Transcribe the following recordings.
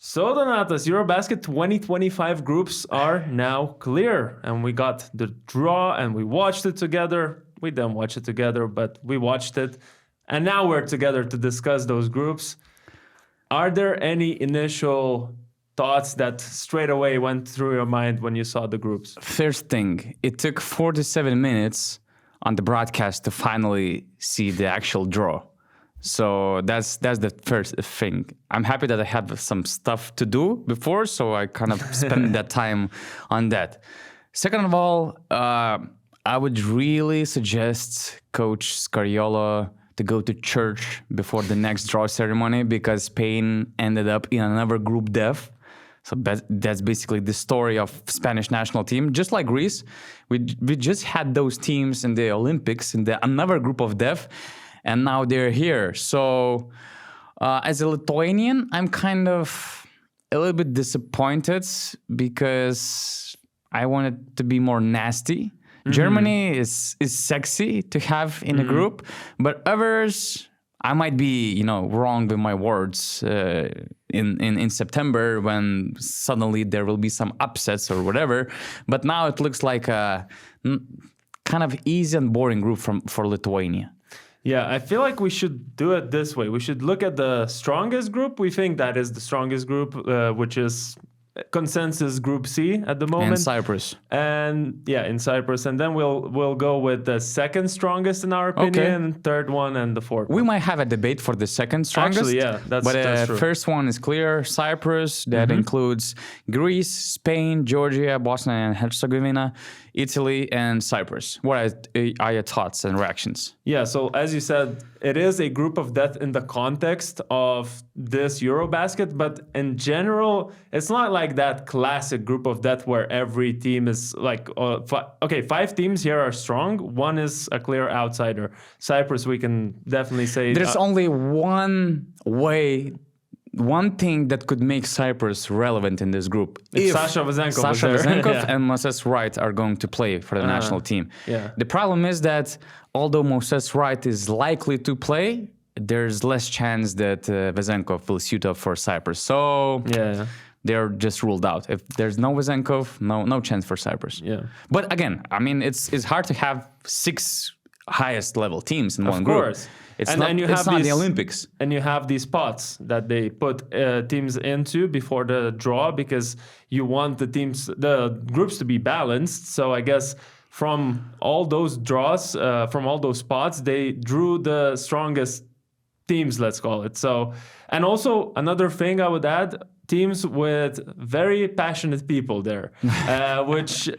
So Donatas, EuroBasket 2025 groups are now clear, and we got the draw and we watched it together. We didn't watch it together, but we watched it. And now we're together to discuss those groups. Are there any initial thoughts that straight away went through your mind when you saw the groups? First thing, it took 47 minutes on the broadcast to finally see the actual draw. So that's the first thing. I'm happy that I have some stuff to do before, so I kind of spend that time on that. Second of all, I would really suggest Coach Scariola to go to church before the next draw ceremony because Spain ended up in another group death. So that's basically the story of Spanish national team. Just like Greece, we just had those teams in the Olympics in another group of death, and now they're here. So as a Lithuanian, I'm kind of a little bit disappointed because I want it to be more nasty. Mm-hmm. Germany is sexy to have in a group, but others, I might be, wrong with my words in September when suddenly there will be some upsets or whatever. But now it looks like a kind of easy and boring group for Lithuania. Yeah, I feel like we should do it this way. We should look at the strongest group. We think that is the strongest group, which is consensus Group C at the moment. And Cyprus. And yeah, in Cyprus. And then we'll go with the second strongest in our opinion, third one, and the fourth We one. might have a debate for the second strongest. Actually, yeah, that's true. First one is clear, Cyprus. That includes Greece, Spain, Georgia, Bosnia and Herzegovina, Italy, and Cyprus. What are your thoughts and reactions? Yeah, so as you said, it is a group of death in the context of this EuroBasket, but in general, it's not like that classic group of death where every team is like, five teams here are strong. One is a clear outsider. Cyprus, we can definitely say... There's only one thing that could make Cyprus relevant in this group. If Sasha Vezenkov and Moses Wright are going to play for the national team. Yeah. The problem is that although Moses Wright is likely to play, there's less chance that Vezenkov will suit up for Cyprus. So they're just ruled out. If there's no Vezenkov, no chance for Cyprus. Yeah. But again, I mean, it's hard to have 6 highest level teams in one group. Of course. It's not the Olympics. And you have these spots that they put teams into before the draw because you want the groups to be balanced. So I guess from all those draws, from all those spots, they drew the strongest teams, let's call it. So, and also another thing I would add, teams with very passionate people there, which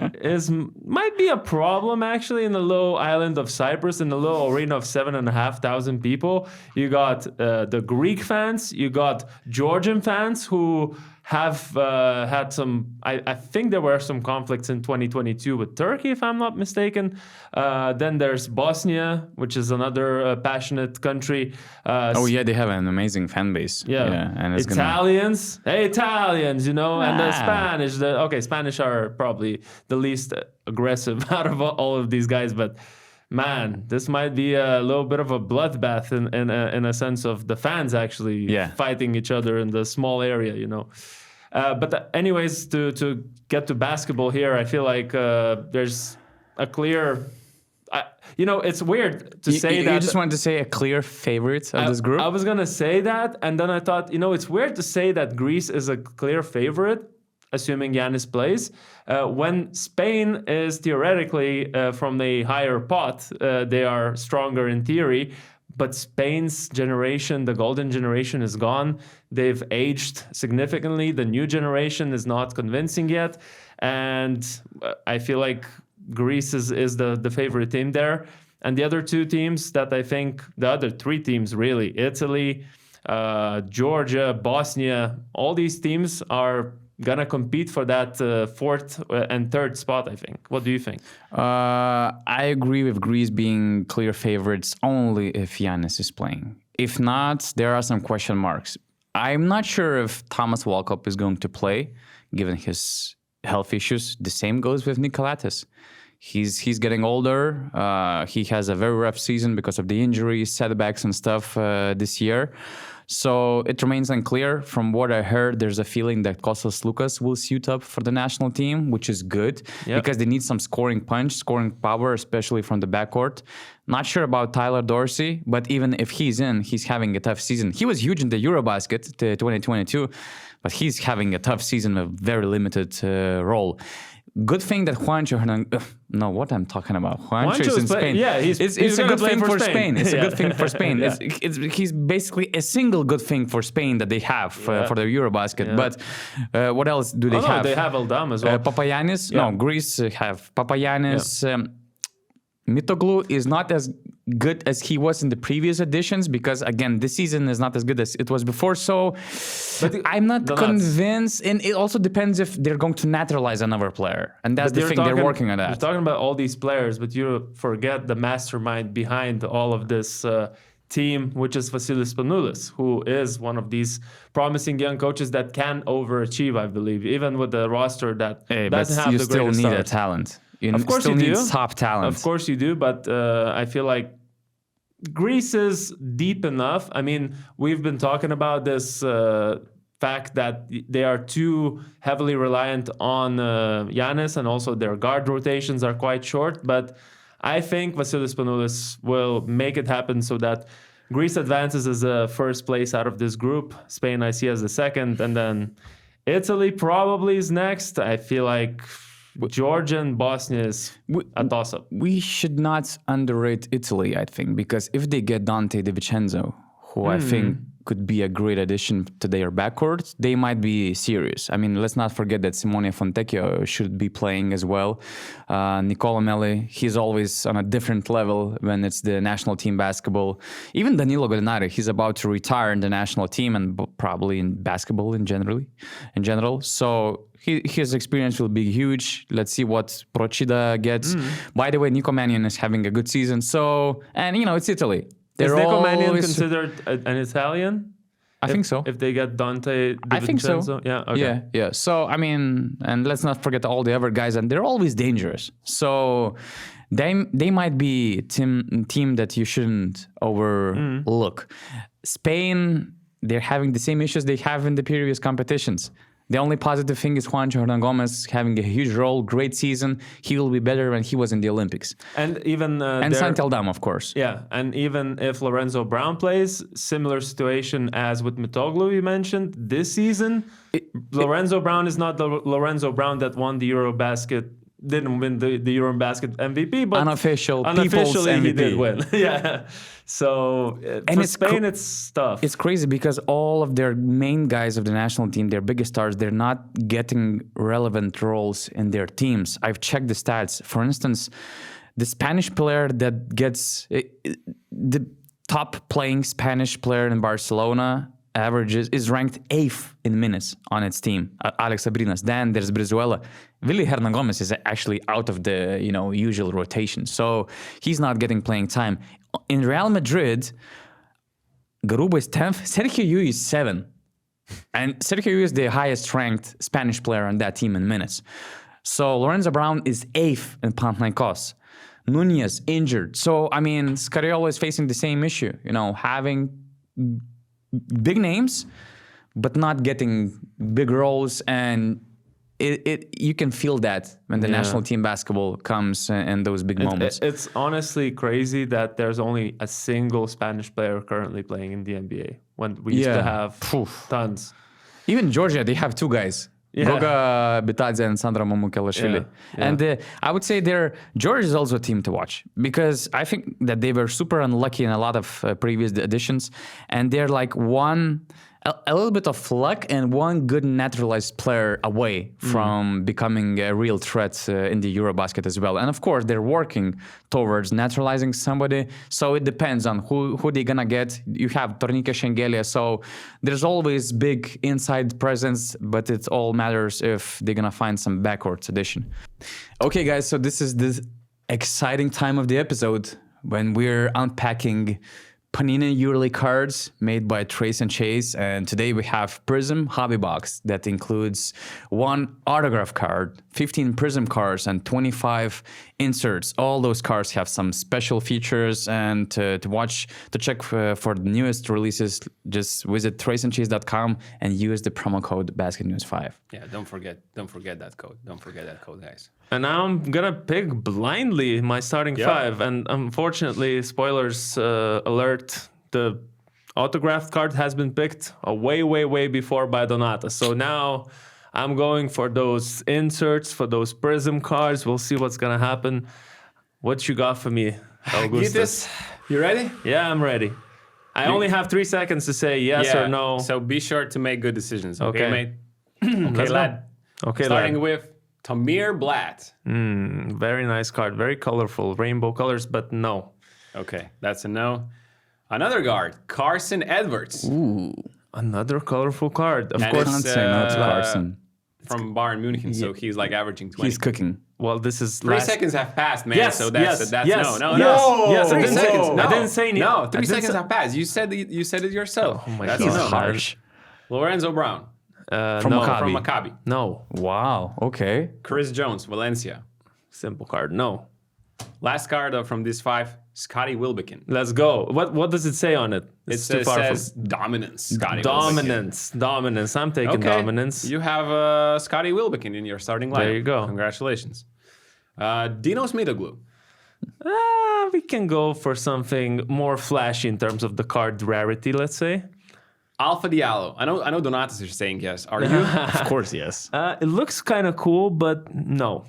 might be a problem actually in the little island of Cyprus, in the little arena of 7,500 people. You got the Greek fans, you got Georgian fans who have had some, I think there were some conflicts in 2022 with Turkey, if I'm not mistaken. Then there's Bosnia, which is another passionate country. They have an amazing fan base. Yeah. And it's Italians, Italians, and the Spanish. Spanish are probably the least aggressive out of all of these guys, but man, this might be a little bit of a bloodbath in a sense of the fans actually fighting each other in the small area, But anyways, to get to basketball here, I feel like there's a clear... it's weird to say that... You just wanted to say a clear favorite of this group? I was going to say that, and then I thought, it's weird to say that Greece is a clear favorite, assuming Giannis plays, when Spain is theoretically from the higher pot, they are stronger in theory, but Spain's generation, the golden generation, is gone. They've aged significantly. The new generation is not convincing yet, and I feel like Greece is the favorite team there. And the other two teams that I think, the other 3 teams really, Italy, Georgia, Bosnia, all these teams are gonna compete for that fourth and third spot, I think. What do you think? I agree with Greece being clear favorites only if Giannis is playing. If not, there are some question marks. I'm not sure if Thomas Walkup is going to play, given his health issues. The same goes with Nikolatis. He's getting older. He has a very rough season because of the injuries, setbacks and stuff this year. So it remains unclear. From what I heard, there's a feeling that Kostas Lukas will suit up for the national team, which is good because they need some scoring punch, scoring power, especially from the backcourt. Not sure about Tyler Dorsey, but even if he's in, he's having a tough season. He was huge in the EuroBasket 2022, but he's having a tough season, a very limited role. Good thing that Juancho Hernandez... No, what I'm talking about. Juancho is in Spain. Yeah, it's a good thing for Spain. It's a good thing for Spain. Yeah. He's basically a single good thing for Spain that they have for the EuroBasket. But what else do they have? They have Eldam as well. Papagiannis. No, Greece have Papagiannis. Mitoglu is not as good as he was in the previous editions because, again, this season is not as good as it was before. So I'm not convinced. And it also depends if they're going to naturalize another player. And that's the thing. They're working on that. You're talking about all these players, but you forget the mastermind behind all of this team, which is Vasilis Spanoulis, who is one of these promising young coaches that can overachieve, I believe, even with the roster that doesn't have the greatest you still need start. a talent. Of course you do. Top talent. Of course you do, but I feel like Greece is deep enough. I mean, we've been talking about this fact that they are too heavily reliant on Giannis, and also their guard rotations are quite short. But I think Vasilis Spanoulis will make it happen so that Greece advances as a first place out of this group. Spain I see as the second, and then Italy probably is next. I feel like Georgia and Bosnia is a toss-up. We should not underrate Italy, I think, because if they get Dante DiVincenzo, who I think could be a great addition to their backcourt, they might be serious. I mean, let's not forget that Simone Fontecchio should be playing as well. Nicola Melli, he's always on a different level when it's the national team basketball. Even Danilo Gallinari, he's about to retire in the national team and probably in basketball in general. So his experience will be huge. Let's see what Procida gets. By the way, Nico Mannion is having a good season. So, and it's Italy. Is Nico Mannion considered an Italian? I think so. If they get Dante DiVincenzo? I think so. Yeah, okay. Yeah. So, I mean, and let's not forget all the other guys, and they're always dangerous. So they might be a team that you shouldn't overlook. Spain, they're having the same issues they have in the previous competitions. The only positive thing is Juancho Hernangomez having a huge role, great season. He will be better when he was in the Olympics. And even Sant Eldam, of course. Yeah, and even if Lorenzo Brown plays, similar situation as with Mitoglu you mentioned, this season, Lorenzo Brown is not the Lorenzo Brown that won the EuroBasket, didn't win the EuroBasket MVP, but unofficially he did win. Yeah. So for Spain, it's tough. It's crazy because all of their main guys of the national team, their biggest stars, they're not getting relevant roles in their teams. I've checked the stats. For instance, the Spanish player that gets the top playing Spanish player in Barcelona averages is ranked 8th in minutes on its team, Alex Abrinas. Then there's Brizuela. Willy Hernangomez is actually out of the usual rotation, so he's not getting playing time. In Real Madrid, Garuba is 10th, Sergio Llull is 7th. And Sergio Llull is the highest ranked Spanish player on that team in minutes. So Lorenzo Brown is 8th in Panathinaikos. Nunez injured. So, I mean, Scariolo is facing the same issue, having big names, but not getting big roles, and you can feel that when the national team basketball comes in those big moments. It's honestly crazy that there's only a single Spanish player currently playing in the NBA when we used to have tons. Even Georgia, they have 2 guys. Goga Bitadze and Sandra Mamukelashvili. And I would say Georgia is also a team to watch because I think that they were super unlucky in a lot of previous editions, and they're like a little bit of luck and one good naturalized player away from becoming a real threat in the EuroBasket as well. And of course, they're working towards naturalizing somebody. So it depends on who they're gonna get. You have Tornike Shengelia, so there's always big inside presence, but it all matters if they're gonna find some backcourt addition. Okay, guys, so this is the exciting time of the episode when we're unpacking Panini yearly cards made by Trace and Chase, and today we have Prism Hobby Box that includes 1 autograph card, 15 Prism cards, and 25 inserts. All those cards have some special features, and to check for the newest releases, just visit traceandchase.com and use the promo code BasketNews5. Yeah, don't forget that code. Don't forget that code, guys. And now I'm gonna pick blindly my starting 5, and unfortunately, spoilers alert: the autographed card has been picked way before by Donata. So now I'm going for those inserts, for those Prism cards. We'll see what's gonna happen. What you got for me, Augustus? You ready? Yeah, I'm ready. I only have 3 seconds to say yes or no. So be sure to make good decisions. Okay, Okay. mate? Let's go. lad. Okay, Starting lad. with Tamir Blatt. Very nice card, very colorful, rainbow colors, but no. Okay, that's a no. Another guard, Carson Edwards. Ooh, Another colorful card. Of And course. can't say no to Carson. From Bayern Munich, so he's like averaging 20. He's cooking. Well, this is 3 last... seconds have passed, man. Yes, so that's yes, that's yes, no. yes, I 3 didn't say- seconds. I No. didn't say any- No, I 3 didn't seconds say- have passed. You said it yourself. Oh my That's God. a no. He's Harsh. Lorenzo Brown From no, Maccabi. from Maccabi. no. Wow. Okay. Chris Jones, Valencia. Simple card, no. Last card from this 5, Scotty Wilbekin. Let's go. What does it say on it? It's too far says dominance. Scotty dominance. I'm taking Wilbekin. Okay. dominance. You have Scotty Wilbekin in your starting lineup. There you go. Congratulations. Dinos Mitoglu. We can go for something more flashy in terms of the card rarity, let's say. Alpha Diallo. I know Donatus is saying yes. Are you? Of course, yes. It looks kind of cool, but no.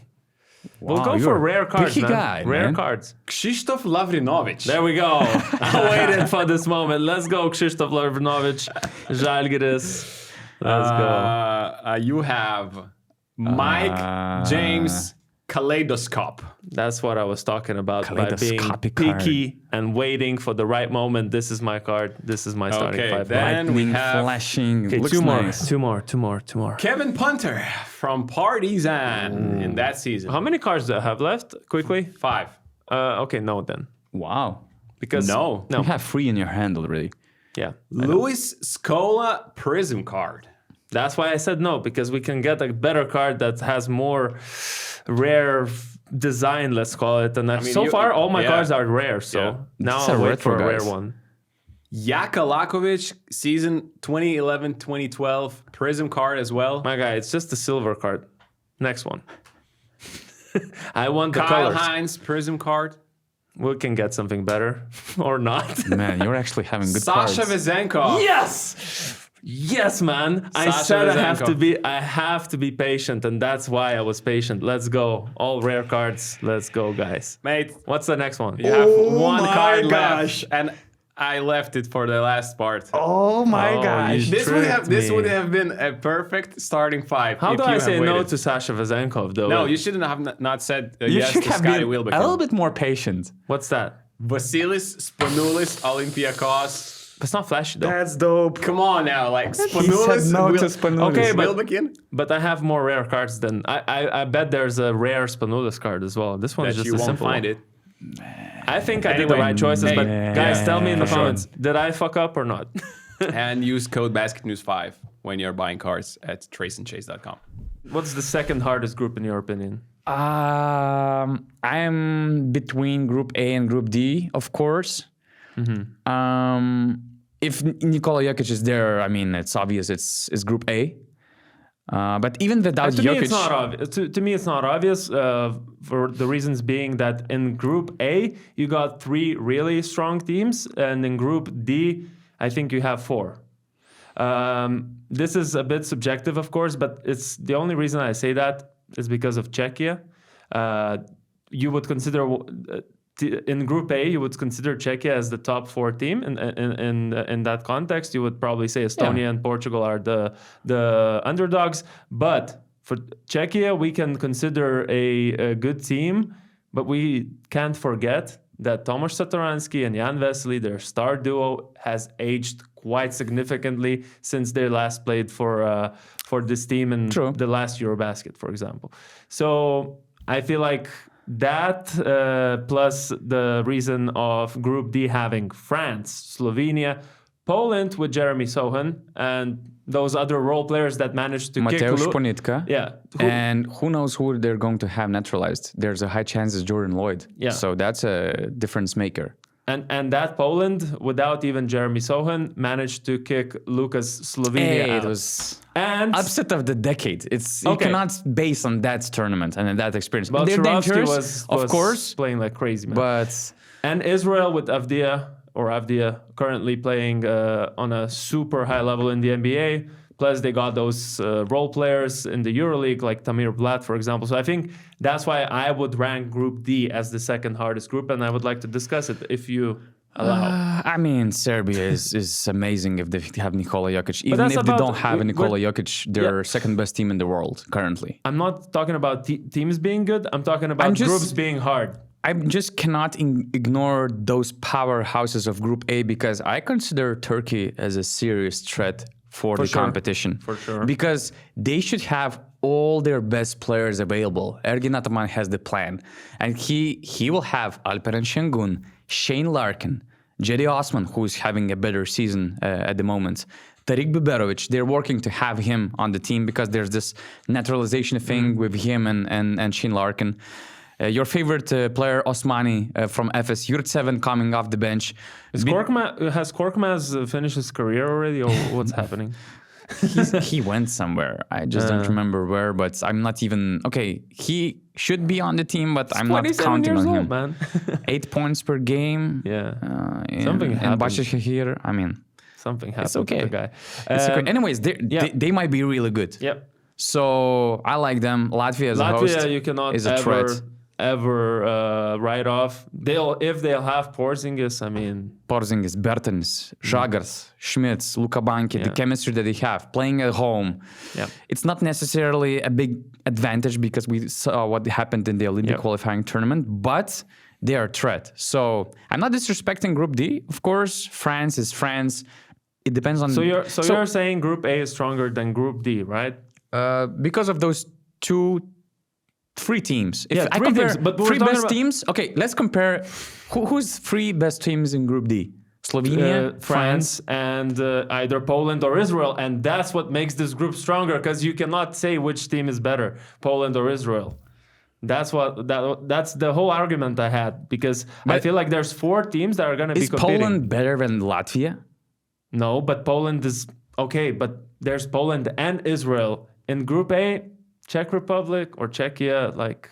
We'll Wow, go you're for a rare cards, picky man. guy, Rare man. cards. Krzysztof Lavrinovic. There we go. I waited for this moment. Let's go, Krzysztof Lavrinovic. Žalgiris. Let's go. You have Mike James Kaleidoscope. That's what I was talking about by being Kaleidoscopic card. picky and waiting for the right moment. This is my card. This is my starting Okay, 5. then we Lightning have flashing. Okay, Looks two more, nice. two more. Kevin Punter from Partizan in that season. How many cards do I have left? Quickly. 5. Okay, no then. Wow. Because No. You have 3 in your hand already. Yeah. Luis Scola Prism card. That's why I said no, because we can get a better card that has more rare design, let's call it. And mean, so you- far, all my yeah. cards are rare. So Yeah. now These I'll are wait retro for a rare guys. one. Jaka Lakovic, season 2011-2012, Prism card as well. My guy, it's just a silver card. Next one. I want the Kyle colors. Hines, Prism card. We can get something better or not. Man, you're actually having good Sasha cards. Vezenkov. Yes, man. I Sasha said Vezenkov. I have to be patient, and that's why I was patient. Let's go. All rare cards. Let's go, guys. Mate, What's the next one? you have one my card gosh. left. And I left it for the last part. Oh my Oh, gosh. you This tricked would me. have been a perfect starting 5. How if do you I have say no waited. to Sasha Vezenkov, though? No, you shouldn't have not said You yes should to have Scotty been Wilbekin. a little bit more patient. What's that? Vasilis Spanoulis, Olympiakos. It's not flashy, though. That's dope. Come on now, like He Spanoulis. said no to Spanoulis. Okay, but- Wilbekin. But I have more rare cards than... I bet there's a rare Spanoulis card as well. This one is That just you a won't simple find one. it. I think I did the Anyway, right choices, but hey, guys, tell me in the for sure. comments, did I fuck up or not? And use code BasketNews5 when you're buying cards at traceandchase.com. What's the second hardest group in your opinion? I'm between Group A and Group D, of course. If Nikola Jokic is there, I mean, it's obvious it's Group A. But even without To Jokic, me, it's not obvious. To me, it's not obvious for the reasons being that in Group A, you got 3 really strong teams, and in Group D, I think you have 4. This is a bit subjective, of course, but it's the only reason I say that is because of Czechia. You would consider in Group A, you would consider Czechia as the top 4 team. In that context, you would probably say Estonia and Portugal are the underdogs. But for Czechia, we can consider a good team, but we can't forget that Tomáš Satoranský and Jan Veselý, their star duo, has aged quite significantly since they last played for this team in True. the last EuroBasket, for example. So I feel like that plus the reason of Group D having France, Slovenia, Poland with Jeremy Sohan, and those other role players that managed to kick Mateusz Ponitka. Yeah. And who knows who they're going to have naturalized. There's a high chance it's Jordan Lloyd. Yeah. So that's a difference maker. And that Poland, without even Jeremy Sohan, managed to kick Lucas Slovenia out. It was and upset of the decade. You cannot base on that tournament and that experience. Well, They're Swarovski dangerous, was of course, playing like crazy, man. but And Israel with Avdia currently playing on a super high level in the NBA. Plus, they got those role players in the EuroLeague, like Tamir Blat, for example. So I think that's why I would rank Group D as the second hardest group, and I would like to discuss it if you allow. I mean, Serbia is amazing if they have Nikola Jokic. Even if they don't have Nikola Jokic, they're second best team in the world currently. I'm not talking about teams being good. I'm talking about groups being hard. I just cannot ignore those powerhouses of Group A because I consider Turkey as a serious threat for the competition. For sure. Because they should have all their best players available. Ergin Ataman has the plan. And he will have Alperen Şengün, Shane Larkin, Cedi Osman, who's having a better season at the moment. Tarik Biberovic, they're working to have him on the team because there's this naturalization thing with him and Shane Larkin. Your favorite player, Osmani from Efes, Yurtseven coming off the bench. Has Korkmaz finished his career already, or what's happening? He went somewhere. I just don't remember where, but I'm not even... Okay, he should be on the team, but I'm not counting on him. Man. 8 points per game. Yeah. Something happened. And Başakşehir, I mean... Something happened it's okay. with the guy. It's okay. Anyways, they might be really good. Yep. So I like them. Latvia as a host you cannot is a threat. ever write off. If they'll have Porzingis, I mean... Porzingis, Bertens, Žagars, Schmitz, Luka Banki, the chemistry that they have, playing at home. Yeah. It's not necessarily a big advantage because we saw what happened in the Olympic qualifying tournament, but they are a threat. So I'm not disrespecting Group D. Of course, France is France. It depends on... So you're saying Group A is stronger than Group D, right? Because of those three teams. If I three compare teams, but three best teams, okay, let's compare who's three best teams in Group D? Slovenia, France, and either Poland or Israel, and that's what makes this group stronger because you cannot say which team is better, Poland or Israel. That's the whole argument I had because I feel like there's four teams that are going to be competing. Is Poland better than Latvia? No, but Poland is okay. But there's Poland and Israel in Group A. Czech Republic or Czechia, like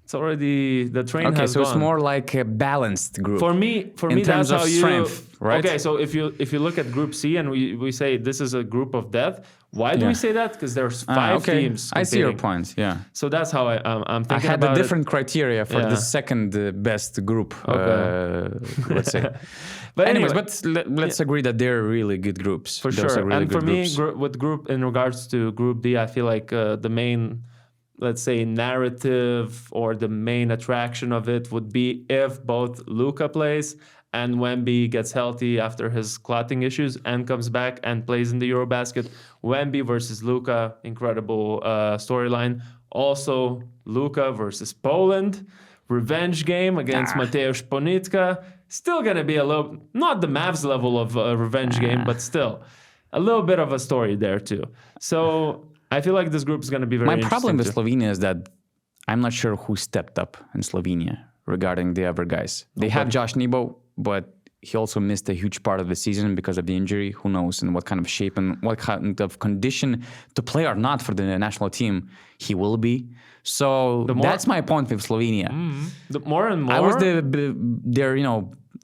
it's already the train has gone. Okay, so it's more like a balanced group. For me, in terms that's of how strength, right? Okay, so if you look at Group C and we say this is a group of death, why do we say that? Because there's five teams competing. I see your point. Yeah. So that's how I'm thinking. I had about a different criteria for the second best group. Let's say. But anyways, let's agree that they're really good groups. For sure. Really and for me, with group in regards to Group D, I feel like the main, let's say, narrative or the main attraction of it would be if both Luka plays and Wemby gets healthy after his clotting issues and comes back and plays in the EuroBasket. Wemby versus Luka, incredible storyline. Also, Luka versus Poland, revenge game against Mateusz Ponitka. Still going to be a little, not the Mavs level of a revenge game, but still a little bit of a story there too. So I feel like this group is going to be very interesting. My problem with Slovenia is that I'm not sure who stepped up in Slovenia regarding the other guys. They have Josh Nebo, but he also missed a huge part of the season because of the injury. Who knows in what kind of shape and what kind of condition to play or not for the national team he will be. So that's my point with Slovenia. The more and more... I was their,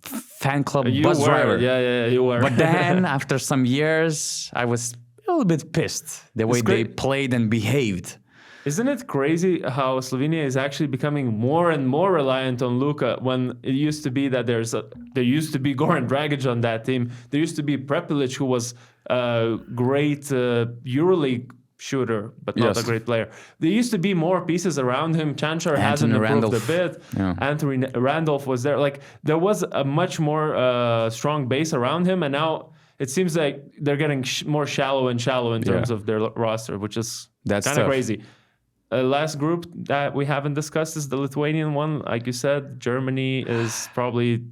fan club bus driver. Yeah, you were. But then after some years, I was a little bit pissed the way they played and behaved. Isn't it crazy how Slovenia is actually becoming more and more reliant on Luka when it used to be that there used to be Goran Dragic on that team. There used to be Prepelic, who was a great EuroLeague shooter, but not a great player. There used to be more pieces around him. Chanchar hasn't improved a bit. Yeah. Anthony Randolph was there. Like there was a much more strong base around him, and now it seems like they're getting more shallow and shallow in terms of their roster, which is kind of crazy. last group that we haven't discussed is the Lithuanian one. Like you said, Germany is probably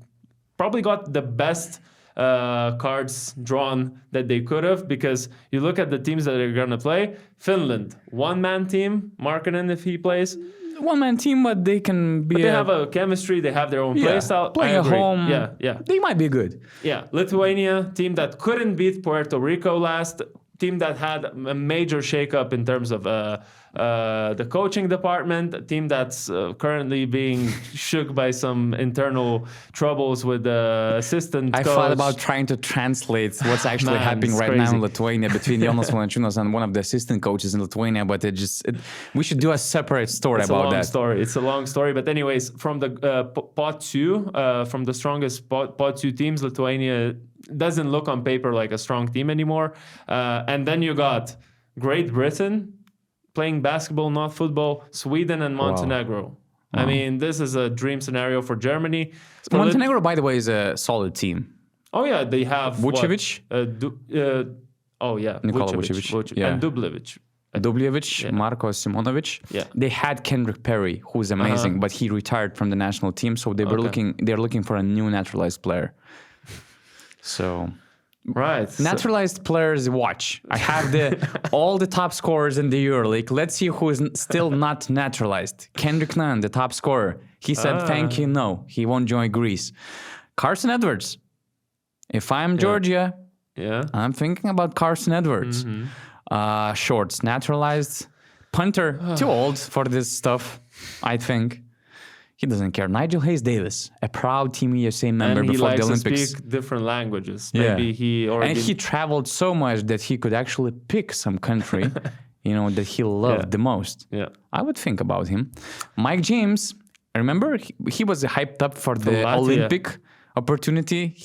got the best cards drawn that they could have, because you look at the teams that they're going to play. Finland, one-man team, Markkanen if he plays. One-man team, but they can be. But they have a chemistry. They have their own play style. Playing at home. Yeah. They might be good. Yeah. Lithuania, team that couldn't beat Puerto Rico last. Team that had a major shakeup in terms of the coaching department. A team that's currently being shook by some internal troubles with the assistant I coach. thought about trying to translate what's actually happening right now in Lithuania between Jonas Valančiūnas and one of the assistant coaches in Lithuania, but we should do a separate story about that. It's a long story. But anyways, from the pot 2, from the strongest pot 2 teams, Lithuania doesn't look on paper like a strong team anymore. And then you got Great Britain playing basketball, not football, Sweden and Montenegro. Wow. I mean, this is a dream scenario for Germany. Montenegro, by the way, is a solid team. Oh, yeah. They have Vucevic? Nikola Vucevic. And Dubljevic. Dubljevic, Marko Simonovic. Yeah. They had Kendrick Perry, who's amazing, but he retired from the national team, so they're looking for a new naturalized player. So, right, naturalized players. Watch. I have all the top scorers in the EuroLeague. Let's see who is still not naturalized. Kendrick Nunn, the top scorer. He said, "Thank you, no, he won't join Greece." Carson Edwards. If I'm Georgia, I'm thinking about Carson Edwards. Shorts, naturalized. Punter, too old for this stuff, I think. He doesn't care. Nigel Hayes-Davis, a proud Team USA member before the Olympics. And he likes to speak different languages. Maybe he traveled so much that he could actually pick some country, that he loved the most. Yeah, I would think about him. Mike James, remember, he was hyped up for the Olympic opportunity.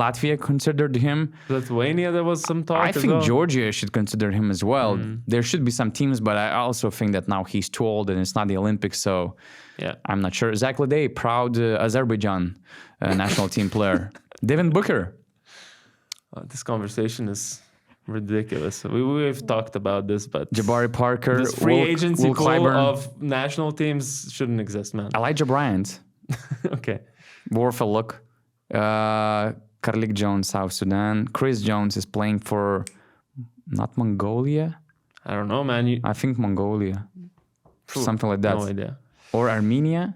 Latvia considered him. Lithuania, there was some talk. I think Georgia should consider him as well. There should be some teams, but I also think that now he's too old and it's not the Olympics, so I'm not sure. Zach Ledey, proud Azerbaijan national team player. Devin Booker. This conversation is ridiculous. We've talked about this, but Jabari Parker, this free agency Will pool Clyburn. of national teams shouldn't exist, man. Elijah Bryant. Okay. Worth a look. Carlik Jones, South Sudan. Chris Jones is playing for not Mongolia. I don't know, man. I think Mongolia. Something like that. No idea. Or Armenia.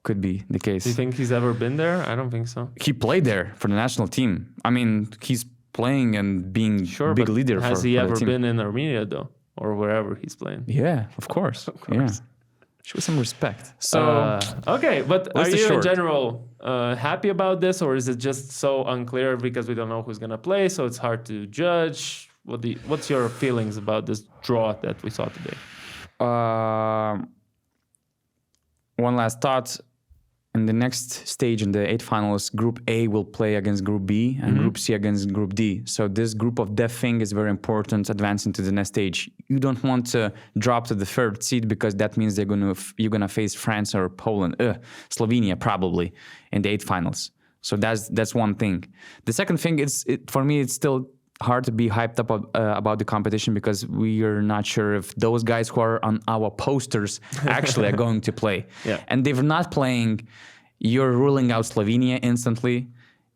Could be the case. Do you think he's ever been there? I don't think so. He played there for the national team. I mean, he's playing and being big leader. Has he ever been in Armenia though, or wherever he's playing? Yeah, of course. Yeah. Show some respect. So okay, but are you in general happy about this, or is it just so unclear because we don't know who's gonna play, so it's hard to judge? What's your feelings about this draw that we saw today? One last thought. In the next stage, in the 8 finals, Group A will play against Group B and Group C against Group D. So this group of death thing is very important, advancing to the next stage. You don't want to drop to the 3rd seed because that means you're gonna face France or Poland, Slovenia probably in the 8 finals. So that's one thing. The second thing is, for me, it's still hard to be hyped up about the competition because we are not sure if those guys who are on our posters actually are going to play. Yeah. And if they're not playing, you're ruling out Slovenia instantly.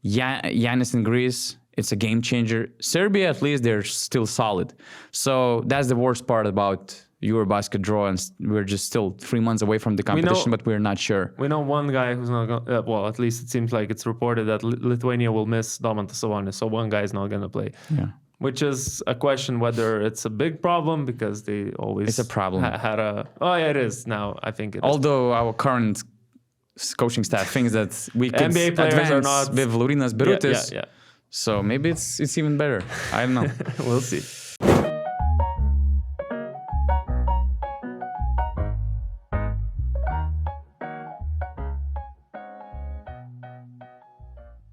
Giannis in Greece, it's a game changer. Serbia, at least, they're still solid. So that's the worst part about EuroBasket draw, and we're just still 3 months away from the competition, but we're not sure. We know one guy who's not going to, well, at least it seems like it's reported that Lithuania will miss Domantas Sabonis, so one guy is not going to play. Yeah. Which is a question whether it's a big problem because they always it's a problem. Had a... Oh, yeah, it is now. I think it is. Although our current coaching staff thinks that we could NBA players advance are not... with Laurynas Birutis. Yeah. So maybe it's even better. I don't know. We'll see.